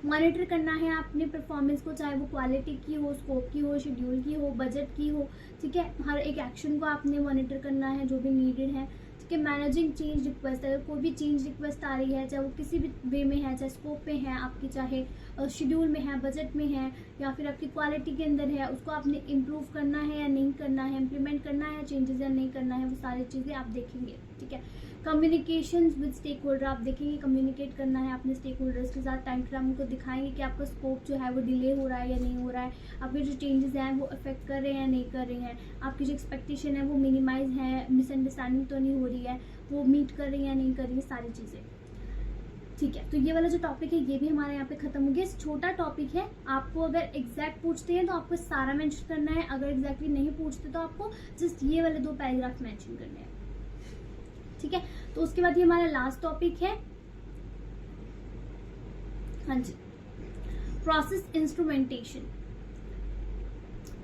मॉनिटर करना है अपने परफॉर्मेंस को, चाहे वो क्वालिटी की हो, स्कोप की हो, शेड्यूल की हो, बजट की हो, ठीक है। हर एक एक्शन को आपने मॉनिटर करना है जो भी नीडेड है, ठीक है। मैनेजिंग चेंज रिक्वेस्ट, अगर कोई भी चेंज रिक्वेस्ट आ रही है, चाहे वो किसी भी वे में है, चाहे स्कोप में है आपकी, चाहे शेड्यूल में है, बजट में है, या फिर आपकी क्वालिटी के अंदर है, उसको आपने इम्प्रूव करना है या नहीं करना है, इम्प्लीमेंट करना है चेंजेस या नहीं करना है, वो सारी चीज़ें आप देखेंगे, ठीक है। कम्युनिकेशन विद स्टेक होल्डर, आप देखेंगे कम्युनिकेट करना है अपने स्टेक होल्डर्स के साथ, टाइम टू टाइम उनको दिखाएंगे कि आपका स्कोप जो है वो डिले हो रहा है या नहीं हो रहा है, आपके जो चेंजेस हैं वो अफेक्ट कर रहे हैं या नहीं कर रहे हैं, आपकी जो एक्सपेक्टेशन है वो मिनिमाइज है, मिसअंडरस्टैंडिंग तो नहीं हो रही है, वो मीट कर रही है या नहीं कर रही है, सारी चीज़ें, ठीक है। तो ये वाला जो टॉपिक है ये भी हमारे यहाँ पे खत्म हो गया। छोटा टॉपिक है, आपको अगर एग्जैक्ट पूछते हैं तो आपको सारा मेंशन करना है, अगर एग्जैक्टली नहीं पूछते तो आपको जस्ट ये वाले 2 पैराग्राफ मेंशन करने हैं, ठीक है। तो उसके बाद ये हमारा लास्ट टॉपिक है, हाँ जी, process instrumentation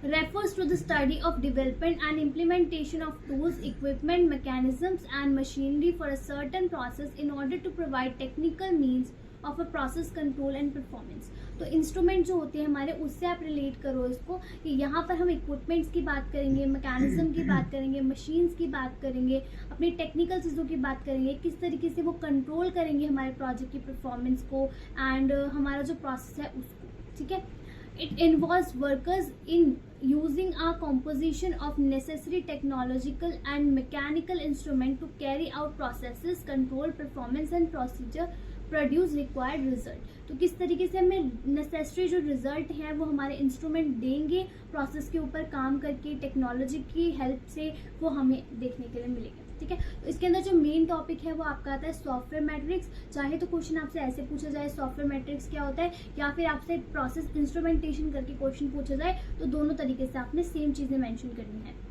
refers to the study of development and implementation of tools, equipment, mechanisms and machinery for a certain process in order to provide technical means of a process control and performance। तो instrument जो होते हैं हमारे, उससे आप relate करो इसको, कि यहाँ पर हम इक्विपमेंट्स की बात करेंगे, मैकेनिज्म की बात करेंगे, मशीन्स की बात करेंगे, अपनी टेक्निकल चीज़ों की बात करेंगे, किस तरीके से वो कंट्रोल करेंगे हमारे प्रोजेक्ट की परफॉर्मेंस को एंड हमारा जो प्रोसेस है उसको, ठीक है। It involves workers in using a composition of necessary technological and mechanical instrument to carry out processes, control, performance and procedure, produce required result। तो किस तरीके से हमें नेसेसरी जो रिजल्ट है वो हमारे इंस्ट्रूमेंट देंगे, प्रोसेस के ऊपर काम करके, टेक्नोलॉजी की हेल्प से वो हमें देखने के लिए मिलेगा, ठीक है। तो इसके अंदर जो मेन टॉपिक है वो आपका आता है सॉफ्टवेयर मैट्रिक्स। चाहे तो क्वेश्चन आपसे ऐसे पूछा जाए सॉफ्टवेयर मैट्रिक्स क्या होता है, या फिर आपसे प्रोसेस इंस्ट्रूमेंटेशन करके क्वेश्चन पूछा जाए, तो दोनों तरीके से आपने सेम चीज़ें मेंशन करनी है।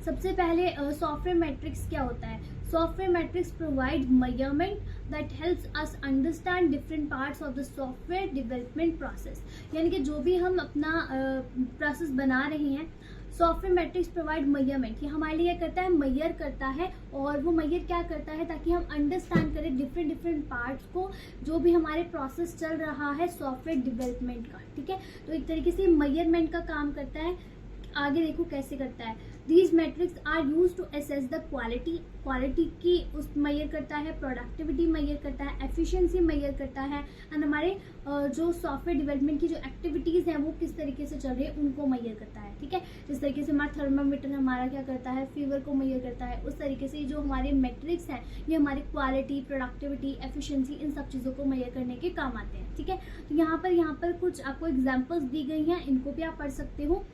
सबसे पहले सॉफ्टवेयर मैट्रिक्स क्या होता है। Software matrix provide measurement that helps us understand different parts of the software development process, यानी कि जो भी हम अपना प्रोसेस बना रहे हैं, सॉफ्टवेयर मैट्रिक्स प्रोवाइड मेजरमेंट, ये हमारे लिए क्या करता है, मेजर करता है, और वो मेजर क्या करता है, ताकि हम अंडरस्टैंड करें डिफरेंट पार्ट्स को, जो भी हमारे प्रोसेस चल रहा है सॉफ्टवेयर डेवलपमेंट का, ठीक है। तो एक तरीके से मेजरमेंट का काम करता है। आगे देखो कैसे करता है। These metrics are use to assess the quality की उस मेजर करता है, प्रोडक्टिविटी मेजर करता है, एफिशिएंसी मेजर करता है, एंड हमारे जो सॉफ्टवेयर डेवलपमेंट की जो एक्टिविटीज़ हैं वो किस तरीके से चल रही है उनको मेजर करता है, ठीक है। जिस तरीके से हमारा थर्मामीटर हमारा क्या करता है, फीवर को मेजर करता है, उस तरीके से जो हमारे मेट्रिक्स हैं ये हमारी क्वालिटी, प्रोडक्टिविटी, एफिशिएंसी, इन सब चीज़ों को मेजर करने के काम आते हैं, ठीक है। तो यहाँ पर कुछ आपको एग्जाम्पल्स दी गई हैं, इनको भी आप पढ़ सकते हो।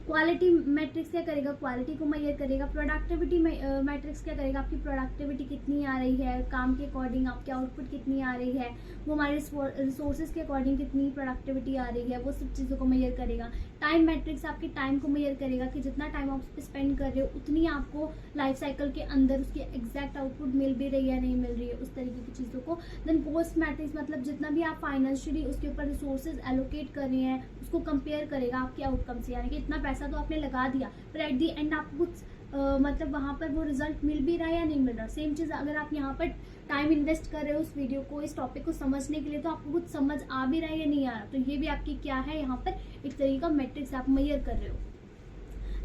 क्वालिटी मैट्रिक्स क्या करेगा, क्वालिटी को मेजर करेगा। प्रोडक्टिविटी मैट्रिक्स क्या करेगा, आपकी प्रोडक्टिविटी कितनी आ रही है, काम के अकॉर्डिंग आपकी आउटपुट कितनी आ रही है, वो हमारे रिसोर्सेज के अकॉर्डिंग कितनी प्रोडक्टिविटी आ रही है, वो सब चीज़ों को मेजर करेगा। टाइम मैट्रिक्स आपके टाइम को मेजर करेगा कि जितना टाइम आप उस पर स्पेंड कर रहे हो उतनी आपको लाइफ साइकिल के अंदर उसकी एग्जैक्ट आउटपुट मिल भी रही है नहीं मिल रही है, उस तरीके की चीज़ों को। देन कॉस्ट मैट्रिक्स मतलब जितना भी आप फाइनेंशियली उसके ऊपर रिसोर्सेज एलोकेट कर रहे हैं उसको कंपेयर करेगा आपके आउटकम से, यानी कि इतना पैसा तो आपने लगा दिया पर एट दी एंड आपको कुछ मतलब वहाँ पर वो रिजल्ट मिल भी रहा है या नहीं मिल रहा। सेम चीज़ अगर आप यहाँ पर टाइम इन्वेस्ट कर रहे हो उस वीडियो को, इस टॉपिक को समझने के लिए, तो आपको कुछ समझ आ भी रहा है या नहीं आ रहा, तो ये भी आपकी क्या है, यहाँ पर एक तरीके का मैट्रिक्स आप मेजर कर रहे हो।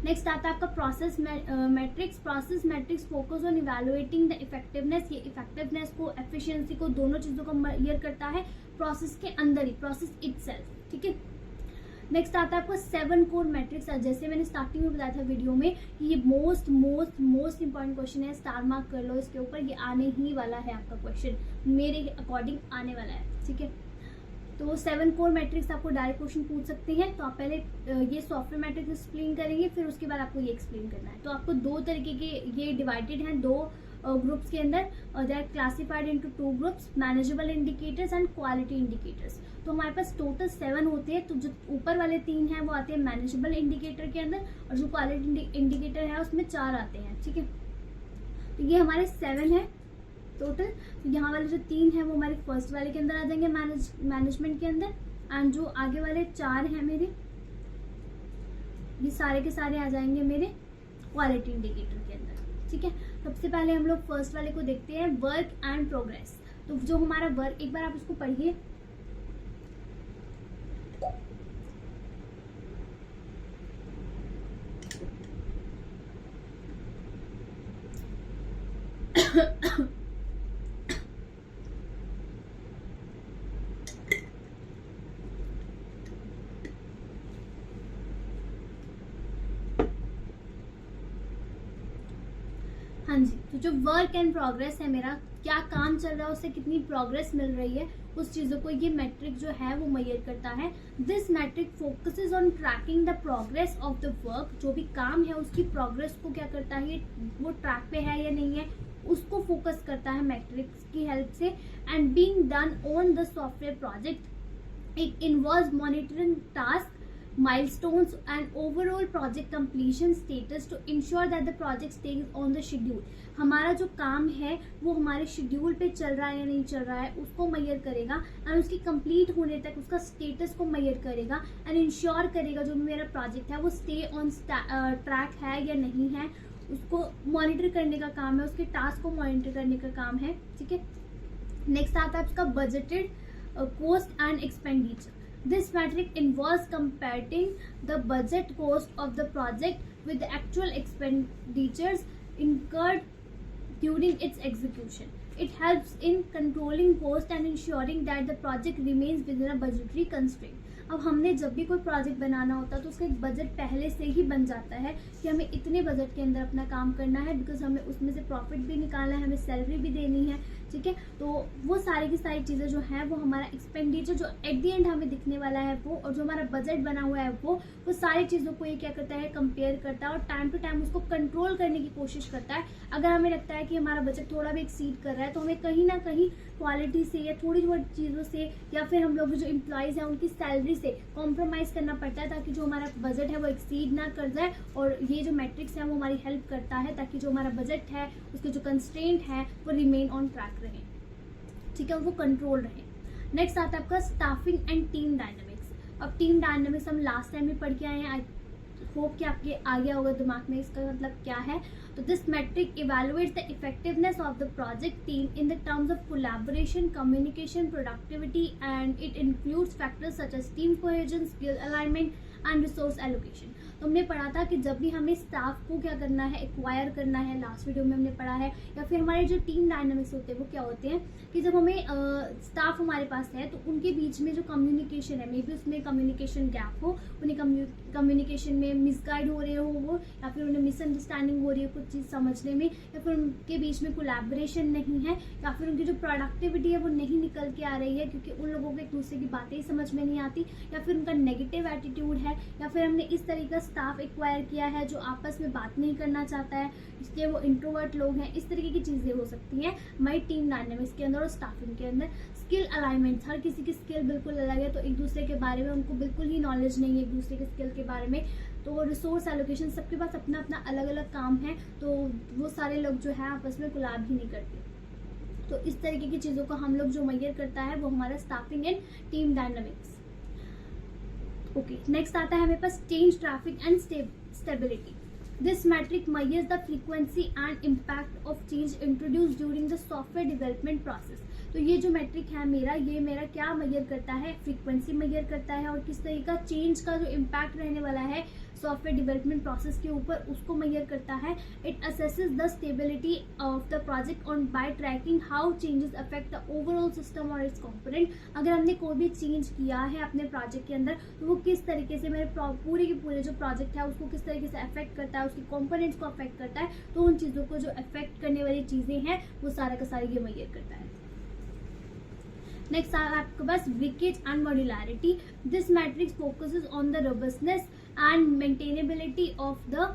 नेक्स्ट आता है आपका process matrix. Process matrix focus on evaluating the effectiveness, ये इफेक्टिवनेस को, एफिशिएंसी को, दोनों चीज़ों को मेजर करता है प्रोसेस के अंदर ही, प्रोसेस इटसेल्फ, ठीक है। नेक्स्ट आता है आपका 7 कोर मैट्रिक्स। जैसे मैंने स्टार्टिंग में बताया था वीडियो में कि ये most most most important question है, स्टार मार्क कर लो इसके ऊपर, ये आने ही वाला है आपका क्वेश्चन, मेरे अकॉर्डिंग आने वाला है, ठीक है। तो 7 कोर मैट्रिक्स आपको डायरेक्ट क्वेश्चन पूछ सकते हैं। तो आप पहले ये सॉफ्टवेयर मैट्रिक्स एक्सप्लेन करेंगे, फिर उसके बाद आपको ये एक्सप्लेन करना है। तो आपको दो तरीके के ये डिवाइडेड हैं दो ग्रुप्स के अंदर, they are classified into 2 groups, manageable indicators and quality indicators. तो हमारे पास टोटल 7 होते हैं। तो जो ऊपर वाले 3 हैं वो आते हैं मैनेजेबल इंडिकेटर के अंदर, और जो क्वालिटी इंडिकेटर है उसमें 4 आते हैं, ठीक है। तो ये हमारे 7 है टोटल। तो यहाँ वाले जो 3 हैं वो हमारे फर्स्ट वाले के अंदर आ जाएंगे, मैनेजमेंट के अंदर, एंड जो आगे वाले 4 हैं मेरे, ये सारे के सारे आ जाएंगे मेरे क्वालिटी इंडिकेटर के अंदर, ठीक है। सबसे पहले हम लोग फर्स्ट वाले को देखते हैं, वर्क एंड प्रोग्रेस। तो जो हमारा वर्क, एक बार आप इसको पढ़िए, हाँ जी। तो जो वर्क एंड प्रोग्रेस है, मेरा क्या काम चल रहा है, उससे कितनी प्रोग्रेस मिल रही है, उस चीज़ों को ये मैट्रिक जो है वो मेजर करता है। This metric focuses on tracking the progress of the work. जो भी काम है उसकी प्रोग्रेस को क्या करता है, वो ट्रैक पे है या नहीं है, उसको फोकस करता है मैट्रिक्स की हेल्प से। And being done on the software project, it involves monitoring task, milestones and overall project completion status to ensure that the project stays on the schedule। हमारा जो काम है वो हमारे शेड्यूल पे चल रहा है या नहीं चल रहा है उसको मेजर करेगा, एंड उसकी कंप्लीट होने तक उसका स्टेटस को मेजर करेगा, एंड इंश्योर करेगा जो मेरा प्रोजेक्ट है वो स्टे ऑन ट्रैक है या नहीं है, उसको मॉनिटर करने का काम है, उसके टास्क को मॉनिटर करने का काम है, ठीक है। नेक्स्ट आता है उसका budgeted cost and expenditure. This metric involves comparing the budget cost of the project with the actual expenditures incurred during its execution. It helps in controlling cost and ensuring that the project remains within a budgetary constraint. अब हमने जब भी कोई project बनाना होता है तो उसका एक बजट पहले से ही बन जाता है कि हमें इतने बजट के अंदर अपना काम करना है, बिकॉज हमें उसमें से प्रॉफिट भी निकालना है, हमें सैलरी भी देनी है, ठीक है। तो वो सारी की सारी चीज़ें जो हैं वो हमारा एक्सपेंडिचर जो एट द एंड हमें दिखने वाला है वो, और जो हमारा बजट बना हुआ है वो सारी चीज़ों को ये क्या करता है, कंपेयर करता है, और टाइम टू टाइम उसको कंट्रोल करने की कोशिश करता है। अगर हमें लगता है कि हमारा बजट थोड़ा भी एक्सीड कर रहा है तो हमें कहीं ना कहीं क्वालिटी से या थोड़ी बहुत चीज़ों से, या फिर हम लोग जो एम्प्लॉयज़ हैं उनकी सैलरी से कॉम्प्रोमाइज़ करना पड़ता है, ताकि जो हमारा बजट है वो एक्सीड ना कर जाए। और ये जो मैट्रिक्स है वो हमारी हेल्प करता है ताकि जो हमारा बजट है उसके जो कंस्ट्रेंट है वो रिमेन ऑन ट्रैक रहे, ठीक है, वो कंट्रोल रहे। नेक्स्ट आता है आपका स्टाफिंग एंड टीम डायनामिक्स। अब टीम डायनामिक्स हम लास्ट टाइम में पढ़ के आए हैं, आई होप कि आपके आ गया होगा दिमाग में इसका मतलब क्या है। तो this metric evaluates the effectiveness of the project team in the terms of collaboration, communication, productivity, and it includes factors such as team cohesion, skill alignment and resource allocation. तो हमने पढ़ा था कि जब भी हमें स्टाफ को क्या करना है, एक्वायर करना है, लास्ट वीडियो में हमने पढ़ा है, या फिर हमारे जो टीम डायनामिक्स होते हैं वो क्या होते हैं कि जब हमें स्टाफ हमारे पास है तो उनके बीच में जो कम्युनिकेशन है, मे बी उसमें कम्युनिकेशन गैप हो, उन्हें कम्युनिकेशन में मिसगाइड हो रहे हो वो, या फिर उन्हें मिसअंडरस्टैंडिंग हो रही है कुछ चीज़ समझने में, या फिर उनके बीच में कोलैबोरेशन नहीं है, या फिर उनकी जो प्रोडक्टिविटी है वो नहीं निकल के आ रही है क्योंकि उन लोगों को एक दूसरे की बातें ही समझ में नहीं आती, या फिर उनका नेगेटिव एटीट्यूड है, या फिर हमने इस तरीके का स्टाफ एक्वायर किया है जो आपस में बात नहीं करना चाहता है, इसलिए वो इंट्रोवर्ट लोग हैं। इस तरीके की चीज़ें हो सकती हैं हमारी टीम डायनामिक्स के अंदर और स्टाफिंग के अंदर। स्किल अलाइनमेंट, हर किसी की स्किल बिल्कुल अलग है, तो एक दूसरे के बारे में उनको बिल्कुल ही नॉलेज नहीं है एक दूसरे के स्किल के बारे में। तो रिसोर्स एलोकेशन, सबके पास अपना अपना अलग अलग काम है, तो वो सारे लोग जो है आपस में कोलैब ही नहीं करते। तो इस तरीके की चीज़ों को हम लोग जो मेजर करता है वो हमारा staffing and team dynamics. Okay, next आता है हमें पास change, traffic and stability. This metric measures the frequency and impact of change introduced during the software development process. तो ये जो मैट्रिक है ये मेरा क्या मेजर करता है, फ्रीक्वेंसी मेजर करता है और किस तरह का चेंज का जो इम्पैक्ट रहने वाला है सॉफ्टवेयर डेवलपमेंट प्रोसेस के ऊपर उसको मेजर करता है. It assesses the stability of the project on by tracking how changes affect the overall system और इट्स कंपोनेंट. अगर हमने कोई भी चेंज किया है अपने प्रोजेक्ट के अंदर तो वो किस तरीके से मेरे पूरे के पूरे जो प्रोजेक्ट है उसको किस तरीके से अफेक्ट करता है, उसके कंपोनेंट्स को अफेक्ट करता है. तो उन चीज़ों को जो अफेक्ट करने वाली चीज़ें हैं वो सारा का सारा ये मेजर करता है. नेक्स्ट आपके पास breakage and modularity. This metrics focuses on the robustness and maintainability of the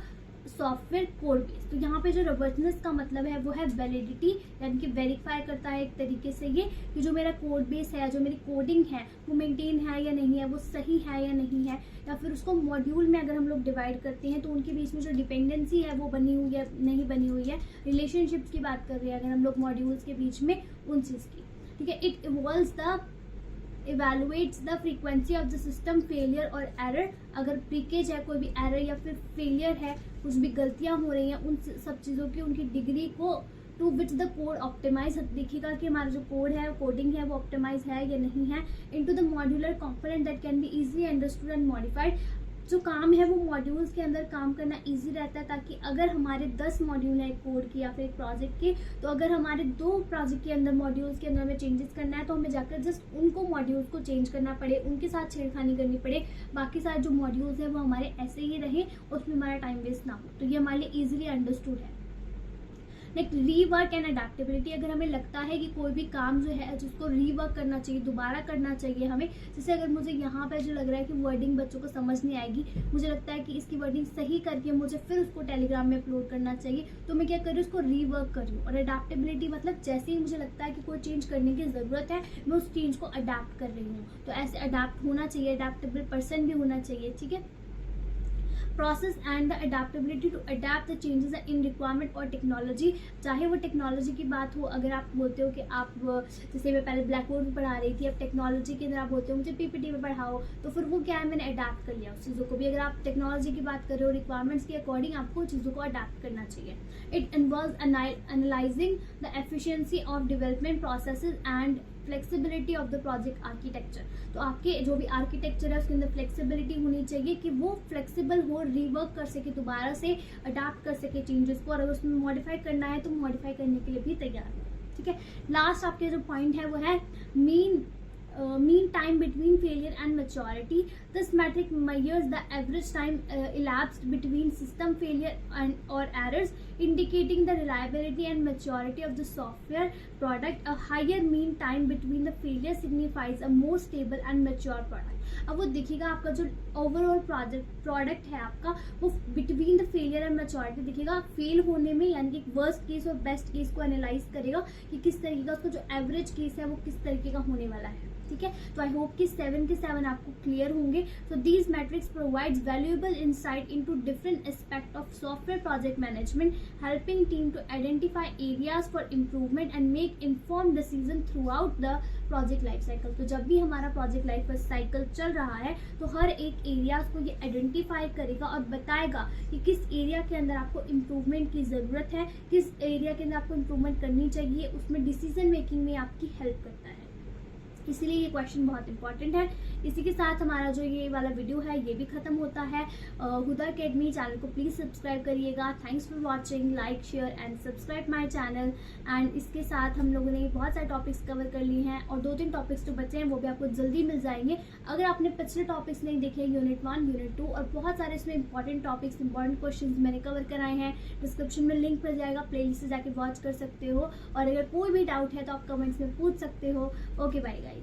software code base. तो यहाँ पे जो रोबस्टनेस का मतलब है वो है वैलिडिटी, यानी कि वेरीफाई करता है एक तरीके से ये कि जो मेरा कोड बेस है, जो मेरी कोडिंग है वो मेंटेन है या नहीं है, वो सही है या नहीं है. या फिर उसको मॉड्यूल में अगर हम लोग डिवाइड करते हैं तो उनके बीच में जो डिपेंडेंसी है वो बनी हुई है नहीं बनी हुई है. रिलेशनशिप्स की बात कर रहे हैं अगर हम लोग मॉड्यूल्स के बीच में उन चीज़ की. ठीक है. It evaluates the frequency of the system failure और error. अगर ब्रेकेज है, कोई भी एरर या फिर फेलियर है, कुछ भी गलतियां हो रही हैं, उन सब चीज़ों की उनकी डिग्री को to which the code optimise देखिएगा कि हमारा जो कोड है कोडिंग है वो ऑप्टिमाइज है या नहीं है. Into the modular component that can be easily understood and modified. जो काम है वो मॉड्यूल्स के अंदर काम करना इजी रहता है, ताकि अगर हमारे 10 मॉड्यूल हैं कोड की या फिर एक प्रोजेक्ट के, तो अगर हमारे 2 प्रोजेक्ट के अंदर मॉड्यूल्स के अंदर में चेंजेस करना है तो हमें जाकर जस्ट उनको मॉड्यूल्स को चेंज करना पड़े, उनके साथ छेड़खानी करनी पड़े. बाकी सारे जो मॉड्यूल्स हैं वो हमारे ऐसे ही रहे, उसमें हमारा टाइम वेस्ट ना हो. तो ये हमारे लिए ईजिली अंडरस्टूड है. Next rework and adaptability. अगर हमें लगता है कि कोई भी काम जो है जिसको रीवर्क करना चाहिए, दोबारा करना चाहिए हमें, जैसे अगर मुझे यहाँ पे जो लग रहा है कि वर्डिंग बच्चों को समझ नहीं आएगी, मुझे लगता है कि इसकी वर्डिंग सही करके मुझे फिर उसको टेलीग्राम में अपलोड करना चाहिए, तो मैं क्या कर रही हूँ, उसको रीवर्क कर रही हूँ. और अडेप्टेबिलिटी मतलब जैसे ही मुझे लगता है कि कोई चेंज करने की ज़रूरत है मैं उस चेंज को अडेप्ट कर रही हूँ. तो ऐसे अडेप्ट होना चाहिए, अडेप्टेबल पर्सन भी होना चाहिए. ठीक है. Process and the adaptability to adapt the changes in requirement और टेक्नोलॉजी. चाहे वो टेक्नोलॉजी की बात हो, अगर आप बोलते हो कि आप जैसे मैं पहले ब्लैक बोर्ड में पढ़ा रही थी, अब टेक्नोलॉजी के अंदर आप बोलते हो मुझे पीपीटी में पढ़ाओ, तो फिर वो क्या है, मैंने अडेप्ट कर लिया उस चीज़ों को भी. अगर आप टेक्नोलॉजी की बात कर रहे हो, रिक्वायरमेंट्स के अकॉर्डिंग आपको चीज़ों को अडेप्ट करना चाहिए. It involves analysing the efficiency of development processes and flexibility of the project architecture. तो आपके जो भी आर्किटेक्चर है उसके अंदर फ्लेक्सिबिलिटी होनी चाहिए कि वो फ्लेक्सिबल हो, रिवर्क कर सके, दोबारा से अडाप्ट कर सके चेंजेस को, और अगर उसमें मॉडिफाई करना है तो मॉडिफाई करने के लिए भी तैयार हो. ठीक है. लास्ट आपके जो पॉइंट है वो है mean time between failure and maturity. This metric measures the average time elapsed between system failure and or errors, indicating the reliability and maturity of the software product. A higher mean time between the failure signifies a more stable and mature product. अब वो देखिएगा आपका जो overall product है आपका वो between the failure and maturity दिखेगा. Fail होने में यानी कि वर्स्ट केस और बेस्ट केस को एनालाइज करेगा कि किस तरीके का उसका जो एवरेज केस है वो किस तरीके का होने वाला है. ठीक है. तो आई होप कि 7 के 7 आपको क्लियर होंगे. So these metrics provides valuable insight into different aspect of software project management, helping team to identify areas for improvement and make informed decision throughout the project life cycle. तो जब भी हमारा project life cycle चल रहा है तो हर एक area को ये आइडेंटिफाई करेगा और बताएगा कि किस एरिया के अंदर आपको इम्प्रूवमेंट की ज़रूरत है, किस एरिया के अंदर आपको इम्प्रूवमेंट करनी चाहिए. उसमें डिसीजन मेकिंग में आपकी हेल्प करता है. इसीलिए ये क्वेश्चन बहुत इंपॉर्टेंट है. इसी के साथ हमारा जो ये वाला वीडियो है ये भी खत्म होता है. हुदा अकेडमी चैनल को प्लीज़ सब्सक्राइब करिएगा. Thanks for watching. Like share and subscribe my channel. And इसके साथ हम लोगों ने बहुत सारे टॉपिक्स कवर कर लिए हैं और 2-3 टॉपिक्स जो बचे हैं वो भी आपको जल्दी मिल जाएंगे. अगर आपने पिछले टॉपिक्स नहीं देखे, यूनिट 1, यूनिट 2 और बहुत सारे इसमें इंपॉर्टेंट टॉपिक्स, इंपॉर्टेंट क्वेश्चन मैंने कवर कराए हैं, डिस्क्रिप्शन में लिंक मिल जाएगा, प्लेलिस्ट से जाके वॉच कर सकते हो. और अगर कोई भी डाउट है तो आप कमेंट्स में पूछ सकते हो. Okay bye guys.